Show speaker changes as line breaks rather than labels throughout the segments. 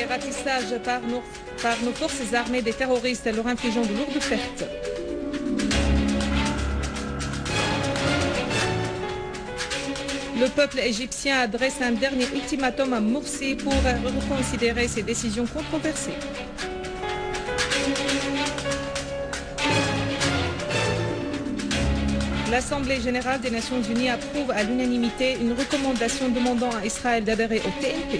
et ratissage par nos forces armées des terroristes, leur infligeant de lourdes pertes. Le peuple égyptien adresse un dernier ultimatum à Morsi pour reconsidérer ses décisions controversées. L'Assemblée générale des Nations unies approuve à l'unanimité une recommandation demandant à Israël d'adhérer au TNP.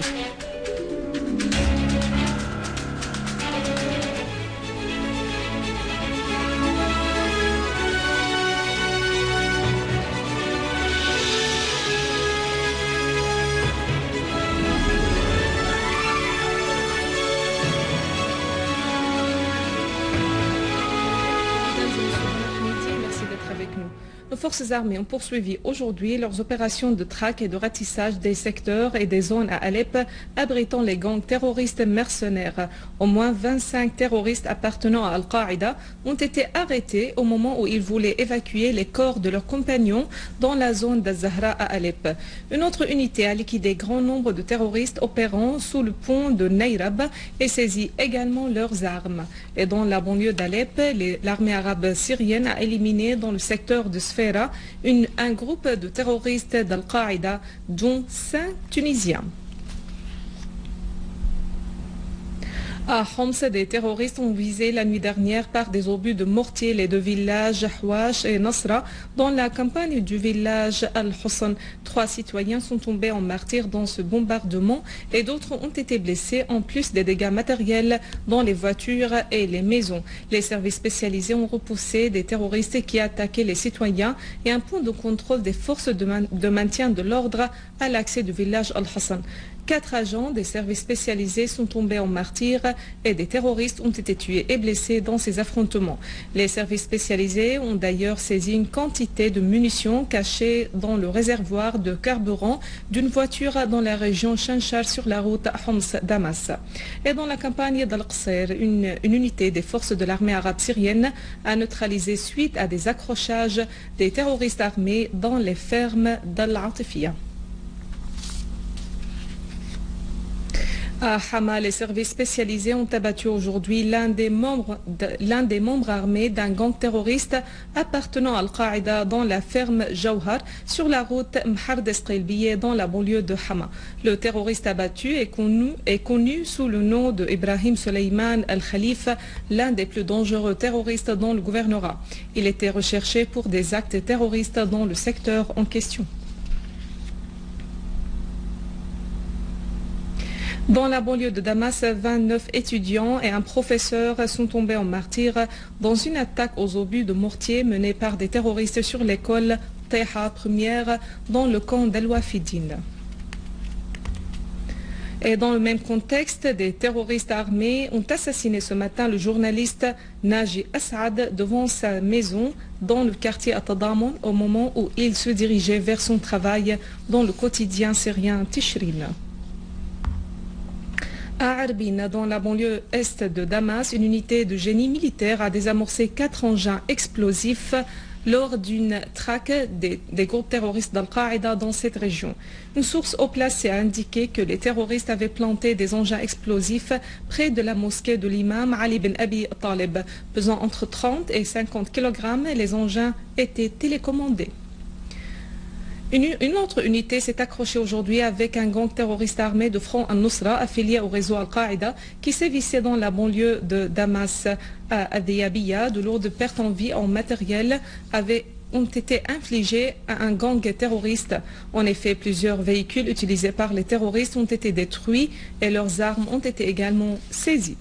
Nos forces armées ont poursuivi aujourd'hui leurs opérations de traque et de ratissage des secteurs et des zones à Alep abritant les gangs terroristes mercenaires. Au moins 25 terroristes appartenant à Al-Qaïda ont été arrêtés au moment où ils voulaient évacuer les corps de leurs compagnons dans la zone d'Az-Zahra à Alep. Une autre unité a liquidé grand nombre de terroristes opérant sous le pont de Nayrab et saisi également leurs armes. Et dans la banlieue d'Alep, l'armée arabe syrienne a éliminé dans le secteur de Sfera un groupe de terroristes d'Al-Qaïda, dont 5 Tunisiens. À Homs, des terroristes ont visé la nuit dernière par des obus de mortier les deux villages Houach et Nasra dans la campagne du village Al-Hussan. 3 citoyens sont tombés en martyrs dans ce bombardement et d'autres ont été blessés en plus des dégâts matériels dans les voitures et les maisons. Les services spécialisés ont repoussé des terroristes qui attaquaient les citoyens et un point de contrôle des forces de maintien de l'ordre à l'accès du village Al-Hassan. 4 agents des services spécialisés sont tombés en martyrs et des terroristes ont été tués et blessés dans ces affrontements. Les services spécialisés ont d'ailleurs saisi une quantité de munitions cachées dans le réservoir de carburant d'une voiture dans la région Chanchar sur la route Homs-Damas. Et dans la campagne d'Al-Qasser, une unité des forces de l'armée arabe syrienne a neutralisé suite à des accrochages des terroristes armés dans les fermes d'Al-Atifia. À Hama, les services spécialisés ont abattu aujourd'hui l'un des membres armés d'un gang terroriste appartenant à Al-Qaïda dans la ferme Jawhar sur la route Mhard Esqelbiye dans la banlieue de Hama. Le terroriste abattu est connu sous le nom de Ibrahim Suleiman Al-Khalif, l'un des plus dangereux terroristes dans le gouvernorat. Il était recherché pour des actes terroristes dans le secteur en question. Dans la banlieue de Damas, 29 étudiants et un professeur sont tombés en martyrs dans une attaque aux obus de mortier menée par des terroristes sur l'école Teha première dans le camp d'Al-Wafidine. Et dans le même contexte, des terroristes armés ont assassiné ce matin le journaliste Naji Asad devant sa maison dans le quartier Atadaman au moment où il se dirigeait vers son travail dans le quotidien syrien Tishrin. À Arbin, dans la banlieue est de Damas, une unité de génie militaire a désamorcé 4 engins explosifs lors d'une traque des groupes terroristes d'Al-Qaïda dans cette région. Une source haut placée a indiqué que les terroristes avaient planté des engins explosifs près de la mosquée de l'imam Ali bin Abi Talib. Pesant entre 30 et 50 kg, les engins étaient télécommandés. Une autre unité s'est accrochée aujourd'hui avec un gang terroriste armé de Front al-Nusra affilié au réseau Al-Qaïda qui sévissait dans la banlieue de Damas à Adiyabiya. De lourdes pertes en vie en matériel ont été infligées à un gang terroriste. En effet, plusieurs véhicules utilisés par les terroristes ont été détruits et leurs armes ont été également saisies.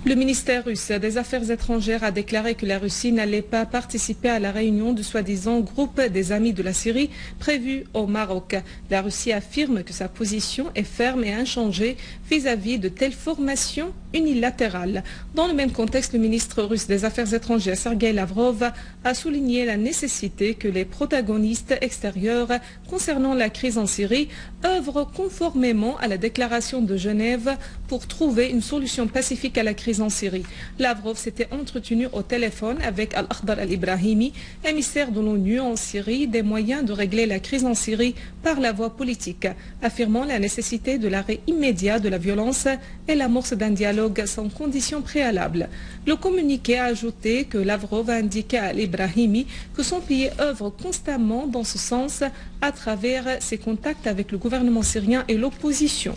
Le ministère russe des Affaires étrangères a déclaré que la Russie n'allait pas participer à la réunion du soi-disant groupe des amis de la Syrie prévue au Maroc. La Russie affirme que sa position est ferme et inchangée vis-à-vis de telles formations unilatérales. Dans le même contexte, le ministre russe des Affaires étrangères, Sergei Lavrov, a souligné la nécessité que les protagonistes extérieurs concernant la crise en Syrie œuvrent conformément à la déclaration de Genève pour trouver une solution pacifique à la crise crise en Syrie. Lavrov s'était entretenu au téléphone avec Al-Akhdar Al-Ibrahimi, émissaire de l'ONU en Syrie, des moyens de régler la crise en Syrie par la voie politique, affirmant la nécessité de l'arrêt immédiat de la violence et l'amorce d'un dialogue sans conditions préalables. Le communiqué a ajouté que Lavrov a indiqué à Al-Ibrahimi que son pays œuvre constamment dans ce sens à travers ses contacts avec le gouvernement syrien et l'opposition.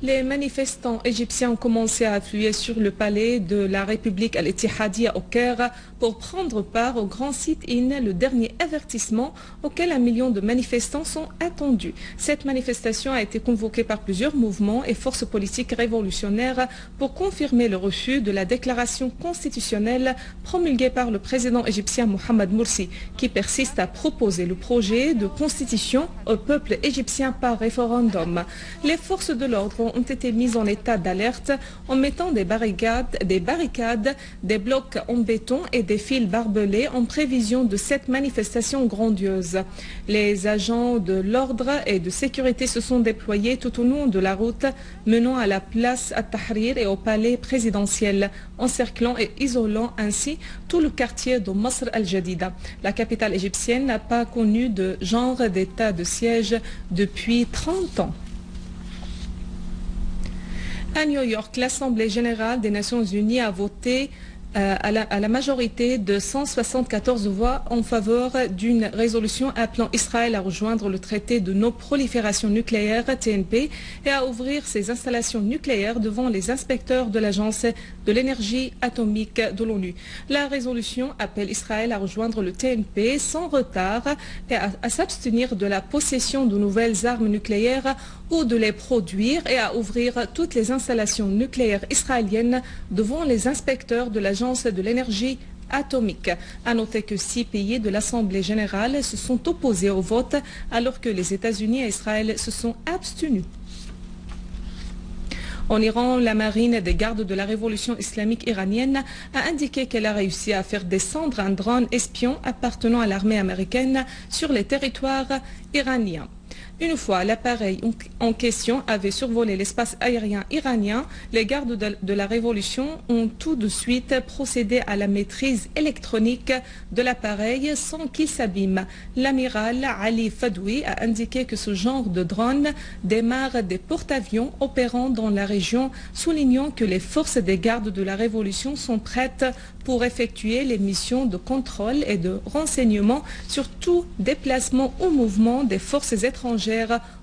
Les manifestants égyptiens ont commencé à affluer sur le palais de la République Al-Ittihadiyya au Caire pour prendre part au grand sit-in, le dernier avertissement auquel 1 million de manifestants sont attendus. Cette manifestation a été convoquée par plusieurs mouvements et forces politiques révolutionnaires pour confirmer le refus de la déclaration constitutionnelle promulguée par le président égyptien Mohamed Morsi, qui persiste à proposer le projet de constitution au peuple égyptien par référendum. Les forces de l'ordre ont été mises en état d'alerte en mettant des barricades, des blocs en béton et des fils barbelés en prévision de cette manifestation grandiose. Les agents de l'ordre et de sécurité se sont déployés tout au long de la route menant à la place At-Tahrir et au palais présidentiel, encerclant et isolant ainsi tout le quartier de Masr al-Jadida. La capitale égyptienne n'a pas connu de genre d'état de siège depuis 30 ans. À New York, l'Assemblée générale des Nations unies a voté à la majorité de 174 voix en faveur d'une résolution appelant Israël à rejoindre le traité de non-prolifération nucléaire TNP et à ouvrir ses installations nucléaires devant les inspecteurs de l'Agence de l'énergie atomique de l'ONU. La résolution appelle Israël à rejoindre le TNP sans retard et à s'abstenir de la possession de nouvelles armes nucléaires ou de les produire et à ouvrir toutes les installations nucléaires israéliennes devant les inspecteurs de l'Agence de l'énergie atomique. À noter que 6 pays de l'Assemblée générale se sont opposés au vote alors que les États-Unis et Israël se sont abstenus. En Iran, la marine des gardes de la révolution islamique iranienne a indiqué qu'elle a réussi à faire descendre un drone espion appartenant à l'armée américaine sur les territoires iraniens. Une fois l'appareil en question avait survolé l'espace aérien iranien, les gardes de la révolution ont tout de suite procédé à la maîtrise électronique de l'appareil sans qu'il s'abîme. L'amiral Ali Fadoui a indiqué que ce genre de drone démarre des porte-avions opérant dans la région, soulignant que les forces des gardes de la révolution sont prêtes pour effectuer les missions de contrôle et de renseignement sur tout déplacement ou mouvement des forces étrangères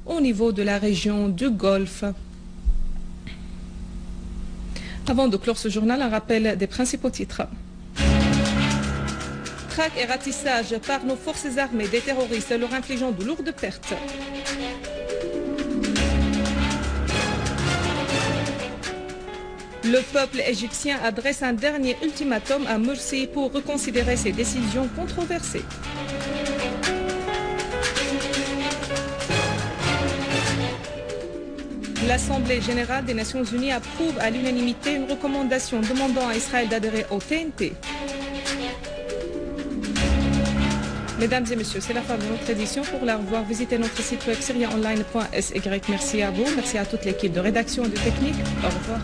au niveau de la région du Golfe. Avant de clore ce journal, un rappel des principaux titres. Traque et ratissage par nos forces armées des terroristes leur infligeant de lourdes pertes. Le peuple égyptien adresse un dernier ultimatum à Morsi pour reconsidérer ses décisions controversées. L'Assemblée générale des Nations unies approuve à l'unanimité une recommandation demandant à Israël d'adhérer au TNP. Mesdames et messieurs, c'est la fin de notre édition. Pour la revoir, visitez notre site web syriaonline.sy. Merci à vous, merci à toute l'équipe de rédaction et de technique. Au revoir.